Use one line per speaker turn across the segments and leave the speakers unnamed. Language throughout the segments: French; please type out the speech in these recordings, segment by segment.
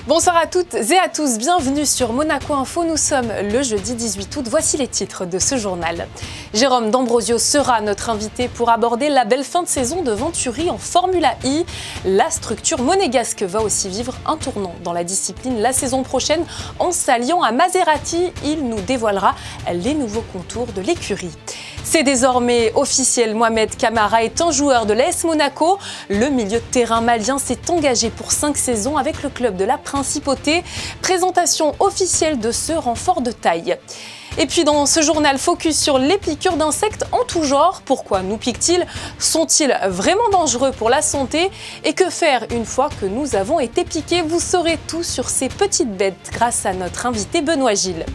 Bonsoir à toutes et à tous, bienvenue sur Monaco Info. Nous sommes le jeudi 18 août. Voici les titres de ce journal. Jérôme D'Ambrosio sera notre invité pour aborder la belle fin de saison de Venturi en Formula I. La structure monégasque va aussi vivre un tournant dans la discipline la saison prochaine en s'alliant à Maserati. Il nous dévoilera les nouveaux contours de l'écurie. C'est désormais officiel, Mohamed Camara est un joueur de l'AS Monaco. Le milieu de terrain malien s'est engagé pour 5 saisons avec le club de la Principauté. Présentation officielle de ce renfort de taille. Et puis dans ce journal, focus sur les piqûres d'insectes en tout genre. Pourquoi nous piquent-ils? Sont-ils vraiment dangereux pour la santé? Et que faire une fois que nous avons été piqués? Vous saurez tout sur ces petites bêtes grâce à notre invité Benoît Gilles.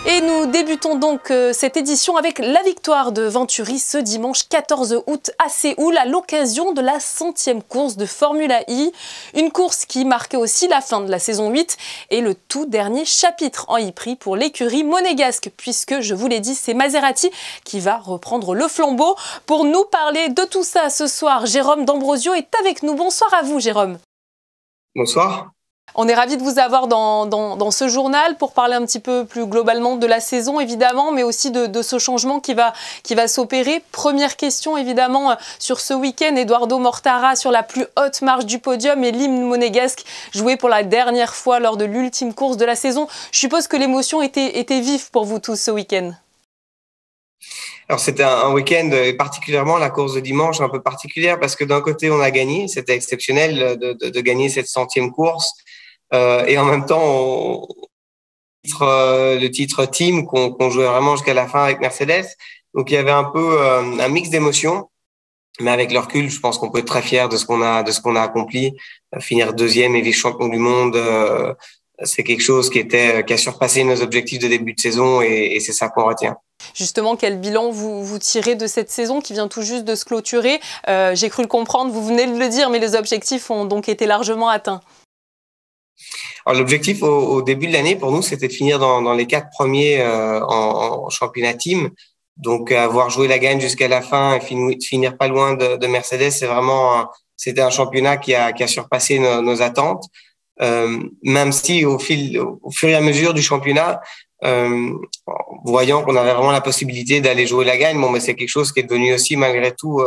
Et nous débutons donc cette édition avec la victoire de Venturi ce dimanche 14 août à Séoul à l'occasion de la 100e course de Formula I. Une course qui marquait aussi la fin de la saison 8 et le tout dernier chapitre en e-prix pour l'écurie monégasque puisque, je vous l'ai dit, c'est Maserati qui va reprendre le flambeau. Pour nous parler de tout ça ce soir, Jérôme D'Ambrosio est avec nous. Bonsoir à vous Jérôme.
Bonsoir.
On est ravis de vous avoir dans ce journal pour parler un petit peu plus globalement de la saison, évidemment, mais aussi de ce changement qui va s'opérer. Première question, évidemment, sur ce week-end, Eduardo Mortara sur la plus haute marche du podium et l'hymne monégasque joué pour la dernière fois lors de l'ultime course de la saison. Je suppose que l'émotion était vive pour vous tous ce week-end.
Alors c'était un week-end, et particulièrement la course de dimanche un peu particulière parce que d'un côté on a gagné, c'était exceptionnel de gagner cette 100e course. Et en même temps, le titre team qu'on jouait vraiment jusqu'à la fin avec Mercedes. Donc il y avait un peu un mix d'émotions, mais avec le recul, je pense qu'on peut être très fier de ce qu'on a accompli. Finir deuxième et vice-champion du monde, c'est quelque chose qui a surpassé nos objectifs de début de saison et c'est ça qu'on retient.
Justement, quel bilan vous tirez de cette saison qui vient tout juste de se clôturer? J'ai cru le comprendre, vous venez de le dire, mais les objectifs ont donc été largement atteints.
Alors l'objectif au début de l'année pour nous, c'était de finir dans les 4 premiers en championnat team. Donc avoir joué la gagne jusqu'à la fin et finir pas loin de Mercedes, c'était un championnat qui a surpassé nos attentes. Même si au fur et à mesure du championnat, voyant qu'on avait vraiment la possibilité d'aller jouer la gagne, mais c'est quelque chose qui est devenu aussi malgré tout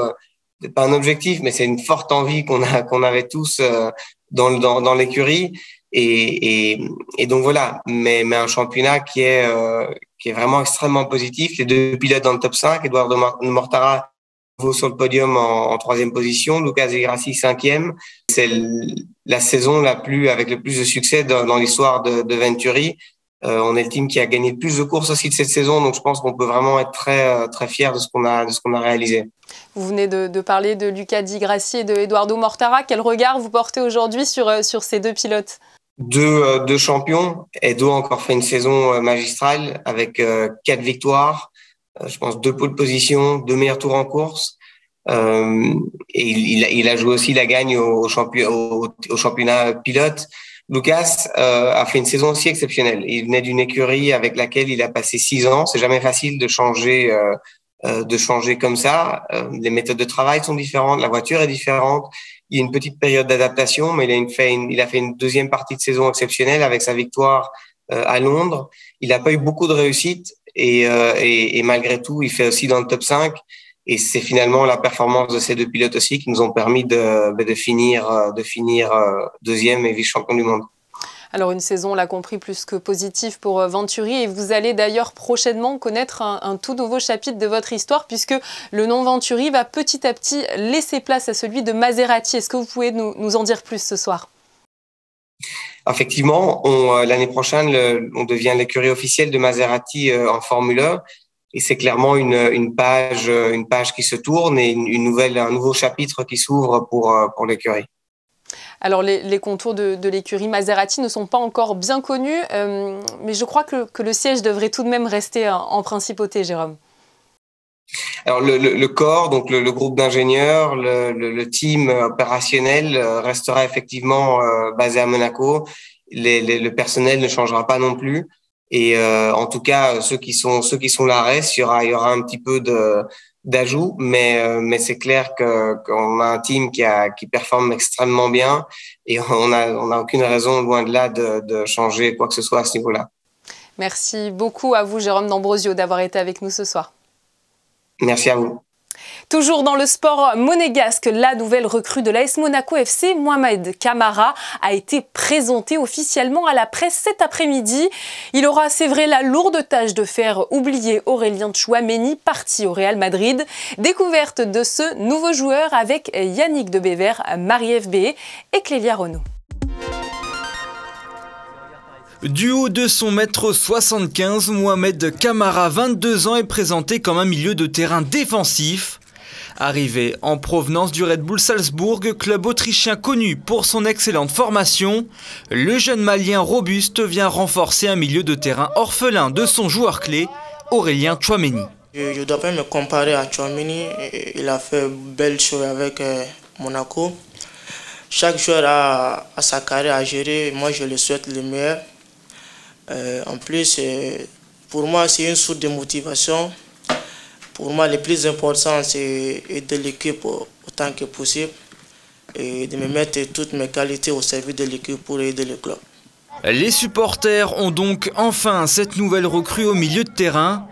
c'est pas un objectif, mais c'est une forte envie qu'on avait tous dans l'écurie. Et donc voilà, mais un championnat qui est vraiment extrêmement positif. Les 2 pilotes dans le top 5, Eduardo Mortara sur le podium en 3e position, Lucas Di Grassi 5e. C'est la saison avec le plus de succès dans l'histoire de Venturi. On est le team qui a gagné le plus de courses aussi de cette saison, donc je pense qu'on peut vraiment être très très fier de ce qu'on a réalisé.
Vous venez de parler de Lucas Di Grassi et de Eduardo Mortara. Quel regard vous portez aujourd'hui sur ces 2 pilotes?
Deux champions. Edo a encore fait une saison magistrale avec 4 victoires, je pense 2 pole positions, 2 meilleurs tours en course. Et il a joué aussi la gagne au championnat pilote. Lucas a fait une saison aussi exceptionnelle. Il venait d'une écurie avec laquelle il a passé 6 ans. C'est jamais facile de changer comme ça. Les méthodes de travail sont différentes, la voiture est différente. Il y a une petite période d'adaptation, mais il a fait une 2e partie de saison exceptionnelle avec sa victoire à Londres. Il n'a pas eu beaucoup de réussite et malgré tout, il fait aussi dans le top 5. Et c'est finalement la performance de ces 2 pilotes aussi qui nous ont permis de finir 2e et vice-champion du monde.
Alors une saison, on l'a compris, plus que positive pour Venturi et vous allez d'ailleurs prochainement connaître un tout nouveau chapitre de votre histoire puisque le nom Venturi va petit à petit laisser place à celui de Maserati. Est-ce que vous pouvez nous en dire plus ce soir?
Effectivement, l'année prochaine, on devient l'écurie officielle de Maserati en Formule 1 et c'est clairement une page qui se tourne et un nouveau chapitre qui s'ouvre pour l'écurie.
Alors les contours de l'écurie Maserati ne sont pas encore bien connus, mais je crois que le siège devrait tout de même rester en principauté, Jérôme.
Alors le corps, donc le groupe d'ingénieurs, le team opérationnel restera effectivement basé à Monaco. Le personnel ne changera pas non plus. Et en tout cas, ceux qui sont là restent. Il y aura un petit peu d'ajouts, mais c'est clair qu'on a un team qui performe extrêmement bien et on a aucune raison, loin de là, de changer quoi que ce soit à ce niveau-là.
Merci beaucoup à vous, Jérôme D'Ambrosio, d'avoir été avec nous ce soir.
Merci à vous.
Toujours dans le sport monégasque, la nouvelle recrue de l'AS Monaco FC, Mohamed Camara, a été présenté officiellement à la presse cet après-midi. Il aura, c'est vrai, la lourde tâche de faire oublier Aurélien Tchouaméni, parti au Real Madrid. Découverte de ce nouveau joueur avec Yannick Debever, Marie-Ève Béé et Clélia Renaud.
Du haut de son mètre 75, Mohamed Camara, 22 ans, est présenté comme un milieu de terrain défensif. Arrivé en provenance du Red Bull Salzbourg, club autrichien connu pour son excellente formation, le jeune Malien robuste vient renforcer un milieu de terrain orphelin de son joueur clé, Aurélien Tchouaméni.
Je ne dois pas me comparer à Tchouaméni, il a fait belle chose avec Monaco. Chaque joueur a sa carrière à gérer, moi je le souhaite le meilleur. En plus, pour moi, c'est une source de motivation. Pour moi, le plus important, c'est aider l'équipe autant que possible et de me mettre toutes mes qualités au service de l'équipe pour aider le club.
Les supporters ont donc enfin cette nouvelle recrue au milieu de terrain.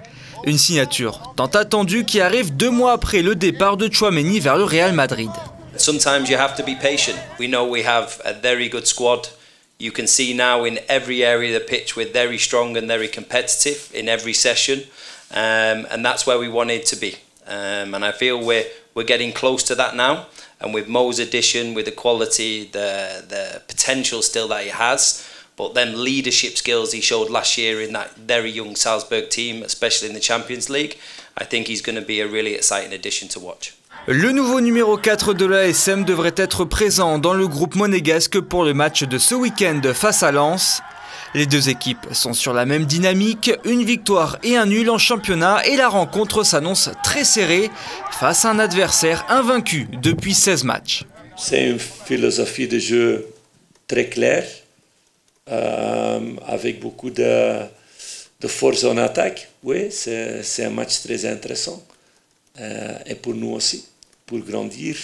Une signature tant attendue qui arrive 2 mois après le départ de Tchouaméni vers le Real Madrid.
Sometimes you have to be patient. We know we have a very good squad. You can see now in every area of the pitch we're very strong and very competitive in every session, and that's where we wanted to be. And I feel we're getting close to that now. And with Mo's addition, with the quality, the potential still that he has, but then leadership skills he showed last year in that very young Salzburg team, especially in the Champions League, I think he's going to be a really exciting addition to watch.
Le nouveau numéro 4 de l'ASM devrait être présent dans le groupe monégasque pour le match de ce week-end face à Lens. Les deux équipes sont sur la même dynamique, une victoire et un nul en championnat et la rencontre s'annonce très serrée face à un adversaire invaincu depuis 16 matchs.
C'est une philosophie de jeu très claire, avec beaucoup de force en attaque. Oui, c'est un match très intéressant et pour nous aussi. Pour grandir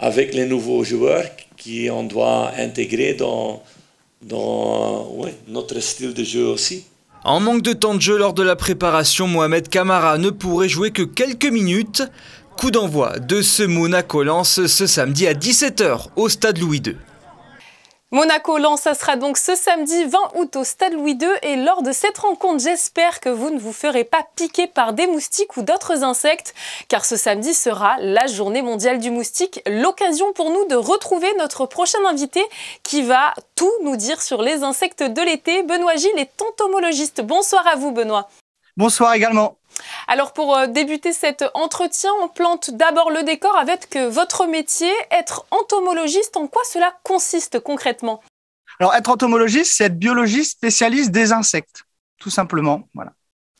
avec les nouveaux joueurs qu'on doit intégrer dans notre style de jeu aussi.
En manque de temps de jeu lors de la préparation, Mohamed Camara ne pourrait jouer que quelques minutes. Coup d'envoi de ce Monaco-Lens ce samedi à 17 h au stade Louis II.
Monaco-Lens, ça sera donc ce samedi 20 août au stade Louis II. Et lors de cette rencontre, j'espère que vous ne vous ferez pas piquer par des moustiques ou d'autres insectes. Car ce samedi sera la journée mondiale du moustique. L'occasion pour nous de retrouver notre prochain invité qui va tout nous dire sur les insectes de l'été. Benoît Gilles est entomologiste. Bonsoir à vous, Benoît.
Bonsoir également.
Alors pour débuter cet entretien, on plante d'abord le décor avec votre métier. Être entomologiste, en quoi cela consiste concrètement?
Alors être entomologiste, c'est être biologiste spécialiste des insectes, tout simplement. Voilà.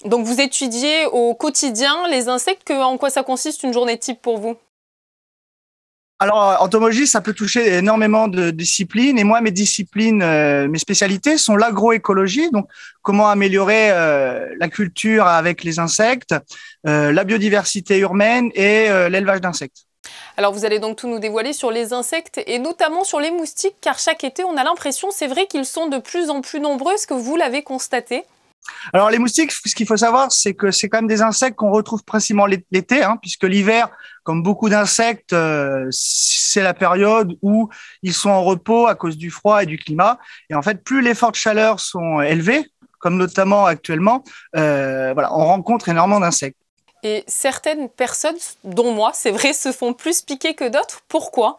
Donc vous étudiez au quotidien les insectes, en quoi ça consiste une journée type pour vous?
Alors, entomologie, ça peut toucher énormément de disciplines. Et moi, mes disciplines, mes spécialités sont l'agroécologie, donc comment améliorer la culture avec les insectes, la biodiversité urbaine et l'élevage d'insectes.
Alors, vous allez donc tout nous dévoiler sur les insectes et notamment sur les moustiques, car chaque été, on a l'impression, c'est vrai qu'ils sont de plus en plus nombreux. Est-ce que vous l'avez constaté?
Alors, les moustiques, ce qu'il faut savoir, c'est que c'est quand même des insectes qu'on retrouve principalement l'été, puisque l'hiver, comme beaucoup d'insectes, c'est la période où ils sont en repos à cause du froid et du climat. Et en fait, plus les fortes chaleurs sont élevées, comme notamment actuellement, on rencontre énormément d'insectes.
Et certaines personnes, dont moi, c'est vrai, se font plus piquer que d'autres. Pourquoi?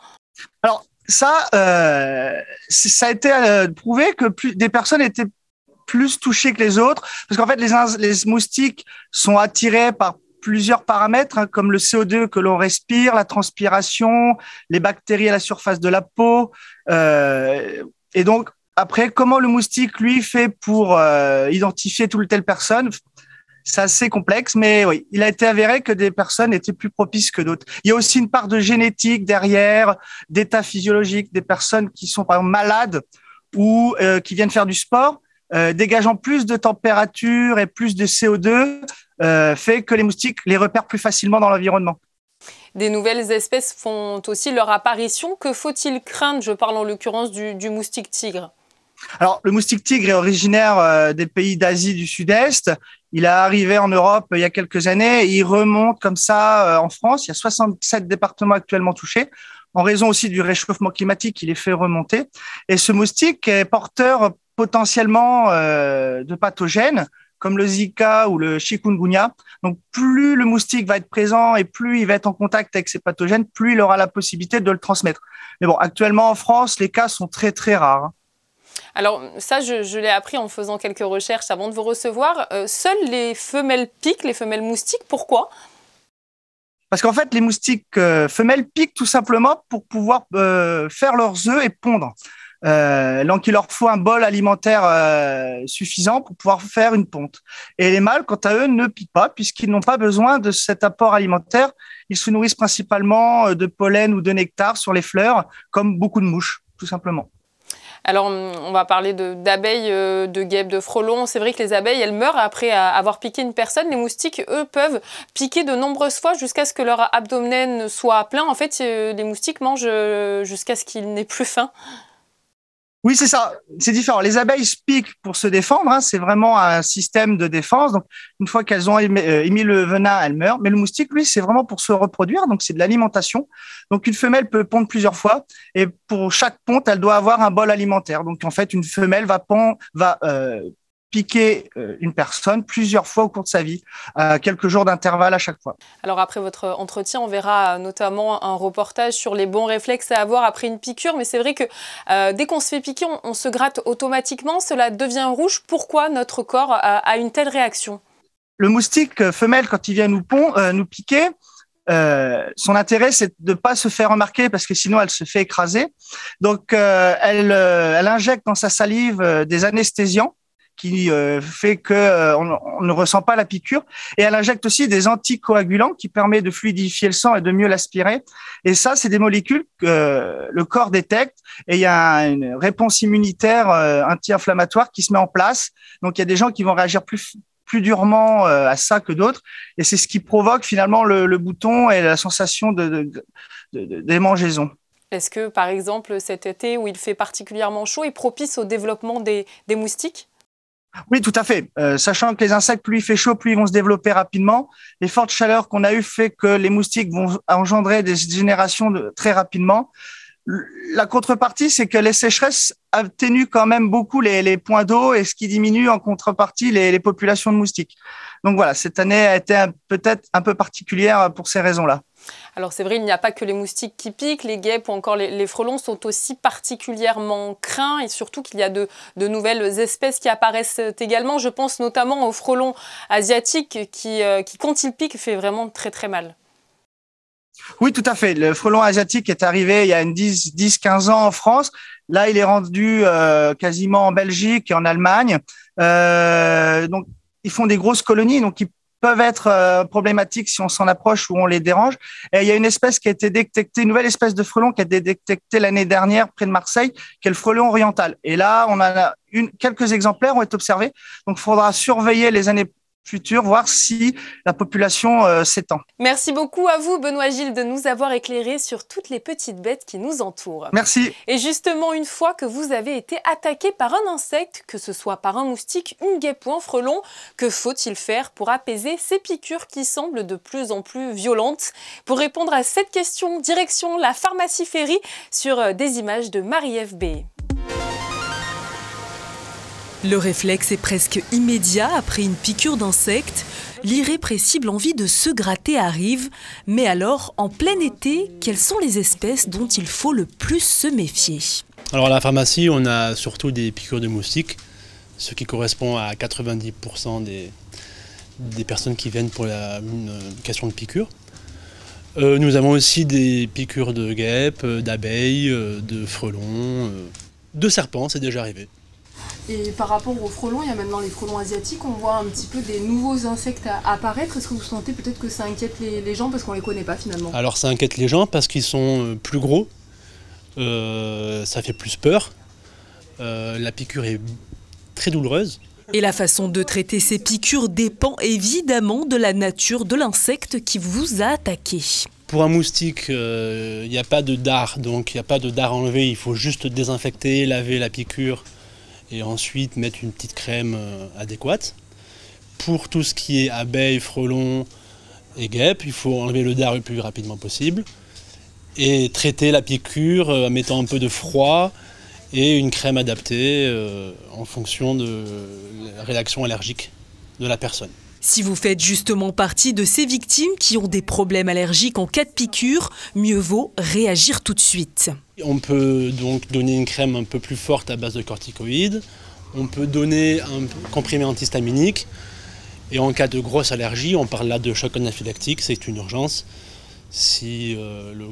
Alors, ça a été prouvé que des personnes étaient plus touchés que les autres, parce qu'en fait, les moustiques sont attirés par plusieurs paramètres, comme le CO2 que l'on respire, la transpiration, les bactéries à la surface de la peau. Et donc, après, comment le moustique, lui, fait pour identifier telle personne, c'est assez complexe, mais oui, il a été avéré que des personnes étaient plus propices que d'autres. Il y a aussi une part de génétique derrière, d'état physiologique, des personnes qui sont, par exemple, malades ou qui viennent faire du sport. dégageant plus de température et plus de CO2, fait que les moustiques les repèrent plus facilement dans l'environnement.
Des nouvelles espèces font aussi leur apparition. Que faut-il craindre? Je parle en l'occurrence du moustique tigre.
Alors, le moustique tigre est originaire des pays d'Asie du Sud-Est. Il est arrivé en Europe il y a quelques années et il remonte comme ça en France. Il y a 67 départements actuellement touchés. En raison aussi du réchauffement climatique, il est fait remonter. Et ce moustique est porteur potentiellement de pathogènes comme le Zika ou le chikungunya. Donc, plus le moustique va être présent et plus il va être en contact avec ces pathogènes, plus il aura la possibilité de le transmettre. Mais bon, actuellement en France, les cas sont très, très rares.
Alors ça, je l'ai appris en faisant quelques recherches avant de vous recevoir. Seules les femelles piquent, les femelles moustiques. Pourquoi?
Parce qu'en fait, les moustiques femelles piquent tout simplement pour pouvoir faire leurs œufs et pondre. Donc, il leur faut un bol alimentaire suffisant pour pouvoir faire une ponte. Et les mâles, quant à eux, ne piquent pas puisqu'ils n'ont pas besoin de cet apport alimentaire. Ils se nourrissent principalement de pollen ou de nectar sur les fleurs, comme beaucoup de mouches, tout simplement.
Alors, on va parler d'abeilles, de guêpes, de frelons. C'est vrai que les abeilles, elles meurent après avoir piqué une personne. Les moustiques, eux, peuvent piquer de nombreuses fois jusqu'à ce que leur abdomen soit plein. En fait, les moustiques mangent jusqu'à ce qu'ils n'aient plus faim.
Oui, c'est ça. C'est différent. Les abeilles se piquent pour se défendre. Hein. C'est vraiment un système de défense. Donc, une fois qu'elles ont émis le venin, elles meurent. Mais le moustique, lui, c'est vraiment pour se reproduire. Donc, c'est de l'alimentation. Donc, une femelle peut pondre plusieurs fois. Et pour chaque ponte, elle doit avoir un bol alimentaire. Donc, en fait, une femelle va piquer une personne plusieurs fois au cours de sa vie, quelques jours d'intervalle à chaque fois.
Alors après votre entretien, on verra notamment un reportage sur les bons réflexes à avoir après une piqûre, mais c'est vrai que dès qu'on se fait piquer, on se gratte automatiquement, cela devient rouge. Pourquoi notre corps a une telle réaction?
Le moustique femelle, quand il vient nous piquer, son intérêt, c'est de ne pas se faire remarquer parce que sinon elle se fait écraser. Donc elle injecte dans sa salive des anesthésiants qui fait qu'on ne ressent pas la piqûre. Et elle injecte aussi des anticoagulants qui permettent de fluidifier le sang et de mieux l'aspirer. Et ça, c'est des molécules que le corps détecte et il y a une réponse immunitaire anti-inflammatoire qui se met en place. Donc, il y a des gens qui vont réagir plus durement à ça que d'autres. Et c'est ce qui provoque finalement le bouton et la sensation de démangeaison.
Est-ce que, par exemple, cet été où il fait particulièrement chaud est propice au développement des moustiques?
Oui, tout à fait. Sachant que les insectes, plus il fait chaud, plus ils vont se développer rapidement. Les fortes chaleurs qu'on a eues fait que les moustiques vont engendrer des générations très rapidement. La contrepartie, c'est que les sécheresses atténuent quand même beaucoup les points d'eau et ce qui diminue en contrepartie les populations de moustiques. Donc voilà, cette année a été peut-être un peu particulière pour ces raisons-là.
Alors c'est vrai, il n'y a pas que les moustiques qui piquent, les guêpes ou encore les frelons sont aussi particulièrement craints et surtout qu'il y a de nouvelles espèces qui apparaissent également. Je pense notamment aux frelons asiatiques qui quand ils piquent, fait vraiment très très mal.
Oui, tout à fait. Le frelon asiatique est arrivé il y a 10-15 ans en France. Là, il est rendu quasiment en Belgique et en Allemagne. Donc, ils font des grosses colonies, donc ils peuvent être problématiques si on s'en approche ou on les dérange. Et il y a une espèce qui a été détectée, une nouvelle espèce de frelon qui a été détectée l'année dernière près de Marseille, qui est le frelon oriental. Et là, on en a quelques exemplaires ont été observés. Donc, il faudra surveiller les années futures, voir si la population s'étend.
Merci beaucoup à vous, Benoît Gilles, de nous avoir éclairé sur toutes les petites bêtes qui nous entourent.
Merci.
Et justement, une fois que vous avez été attaqué par un insecte, que ce soit par un moustique, une guêpe ou un frelon, que faut-il faire pour apaiser ces piqûres qui semblent de plus en plus violentes? Pour répondre à cette question, direction la pharmacie Ferry sur des images de Marie-Ève B.
Le réflexe est presque immédiat après une piqûre d'insecte. L'irrépressible envie de se gratter arrive. Mais alors, en plein été, quelles sont les espèces dont il faut le plus se méfier?
Alors à la pharmacie, on a surtout des piqûres de moustiques, ce qui correspond à 90% des personnes qui viennent pour une question de piqûre. Nous avons aussi des piqûres de guêpes, d'abeilles, de frelons, de serpents, c'est déjà arrivé.
Et par rapport aux frelons, il y a maintenant les frelons asiatiques, on voit un petit peu des nouveaux insectes apparaître. Est-ce que vous sentez peut-être que ça inquiète les gens parce qu'on ne les connaît pas finalement?
Alors ça inquiète les gens parce qu'ils sont plus gros, ça fait plus peur. La piqûre est très douloureuse.
Et la façon de traiter ces piqûres dépend évidemment de la nature de l'insecte qui vous a attaqué.
Pour un moustique, il n'y a pas de dard, donc il n'y a pas de dard à enlever. Il faut juste désinfecter, laver la piqûre et ensuite mettre une petite crème adéquate. Pour tout ce qui est abeilles, frelons et guêpes, il faut enlever le dard le plus rapidement possible et traiter la piqûre en mettant un peu de froid et une crème adaptée en fonction de la réaction allergique de la personne.
Si vous faites justement partie de ces victimes qui ont des problèmes allergiques en cas de piqûre, mieux vaut réagir tout de suite.
On peut donc donner une crème un peu plus forte à base de corticoïdes. On peut donner un comprimé antihistaminique. Et en cas de grosse allergie, on parle là de choc anaphylactique, c'est une urgence. Si le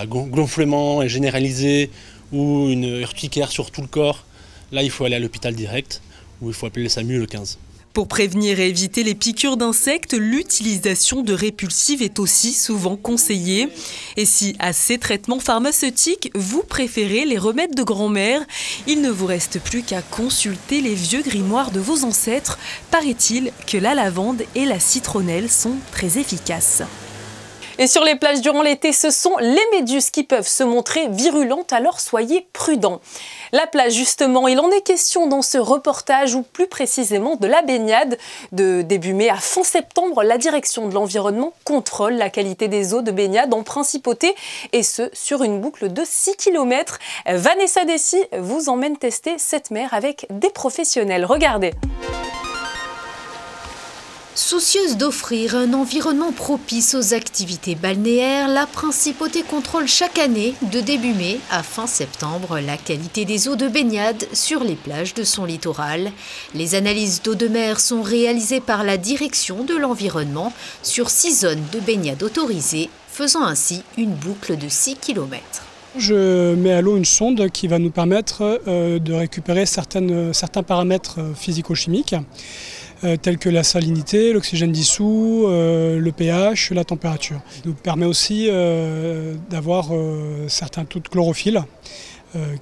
gonflement est généralisé ou une urticaire sur tout le corps, là il faut aller à l'hôpital direct ou il faut appeler le SAMU le 15.
Pour prévenir et éviter les piqûres d'insectes, l'utilisation de répulsifs est aussi souvent conseillée. Et si à ces traitements pharmaceutiques, vous préférez les remèdes de grand-mère, il ne vous reste plus qu'à consulter les vieux grimoires de vos ancêtres. Paraît-il que la lavande et la citronnelle sont très efficaces.
Et sur les plages durant l'été, ce sont les méduses qui peuvent se montrer virulentes, alors soyez prudents. La plage, justement, il en est question dans ce reportage, ou plus précisément de la baignade. De début mai à fin septembre, la direction de l'environnement contrôle la qualité des eaux de baignade en principauté, et ce, sur une boucle de 6 km. Vanessa Dessy vous emmène tester cette mer avec des professionnels. Regardez.
Soucieuse d'offrir un environnement propice aux activités balnéaires, la Principauté contrôle chaque année, de début mai à fin septembre, la qualité des eaux de baignade sur les plages de son littoral. Les analyses d'eau de mer sont réalisées par la direction de l'environnement sur 6 zones de baignade autorisées, faisant ainsi une boucle de 6 km.
Je mets à l'eau une sonde qui va nous permettre de récupérer certains paramètres physico-chimiques. Tels que la salinité, l'oxygène dissous, le pH, la température. Ça nous permet aussi d'avoir certains taux de chlorophylle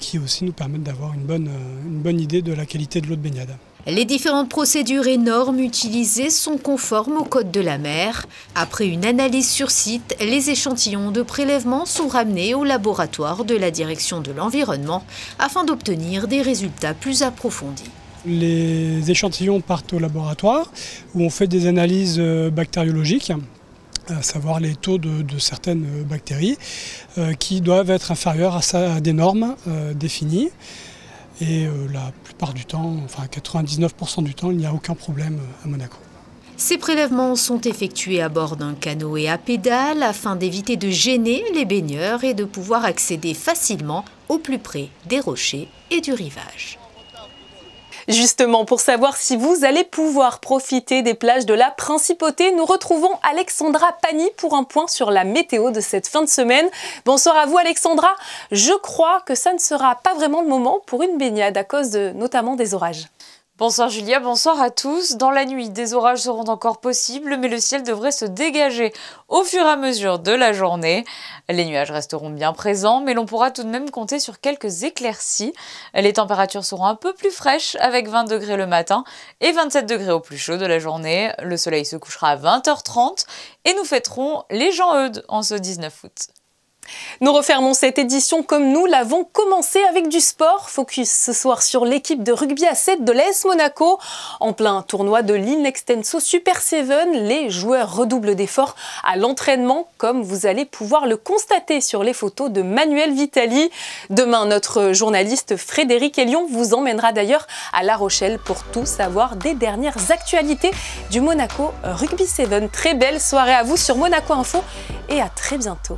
qui aussi nous permettent d'avoir une bonne idée de la qualité de l'eau de baignade.
Les différentes procédures et normes utilisées sont conformes au code de la mer. Après une analyse sur site, les échantillons de prélèvement sont ramenés au laboratoire de la direction de l'environnement afin d'obtenir des résultats plus approfondis.
Les échantillons partent au laboratoire où on fait des analyses bactériologiques, à savoir les taux de certaines bactéries qui doivent être inférieurs à des normes définies. Et la plupart du temps, enfin 99% du temps, il n'y a aucun problème à Monaco.
Ces prélèvements sont effectués à bord d'un canoë à pédales afin d'éviter de gêner les baigneurs et de pouvoir accéder facilement au plus près des rochers et du rivage.
Justement, pour savoir si vous allez pouvoir profiter des plages de la Principauté, nous retrouvons Alexandra Pani pour un point sur la météo de cette fin de semaine. Bonsoir à vous Alexandra. Je crois que ça ne sera pas vraiment le moment pour une baignade à cause notamment des orages.
Bonsoir Julia, bonsoir à tous. Dans la nuit, des orages seront encore possibles, mais le ciel devrait se dégager au fur et à mesure de la journée. Les nuages resteront bien présents, mais l'on pourra tout de même compter sur quelques éclaircies. Les températures seront un peu plus fraîches, avec 20 degrés le matin et 27 degrés au plus chaud de la journée. Le soleil se couchera à 20h30 et nous fêterons les Jean-Eudes en ce 19 août.
Nous refermons cette édition comme nous l'avons commencé avec du sport. Focus ce soir sur l'équipe de rugby à 7 de l'AS Monaco. En plein tournoi de l'Inextenso Super 7, les joueurs redoublent d'efforts à l'entraînement, comme vous allez pouvoir le constater sur les photos de Manuel Vitali. Demain, notre journaliste Frédéric Elion vous emmènera d'ailleurs à La Rochelle pour tout savoir des dernières actualités du Monaco Rugby 7. Très belle soirée à vous sur Monaco Info et à très bientôt.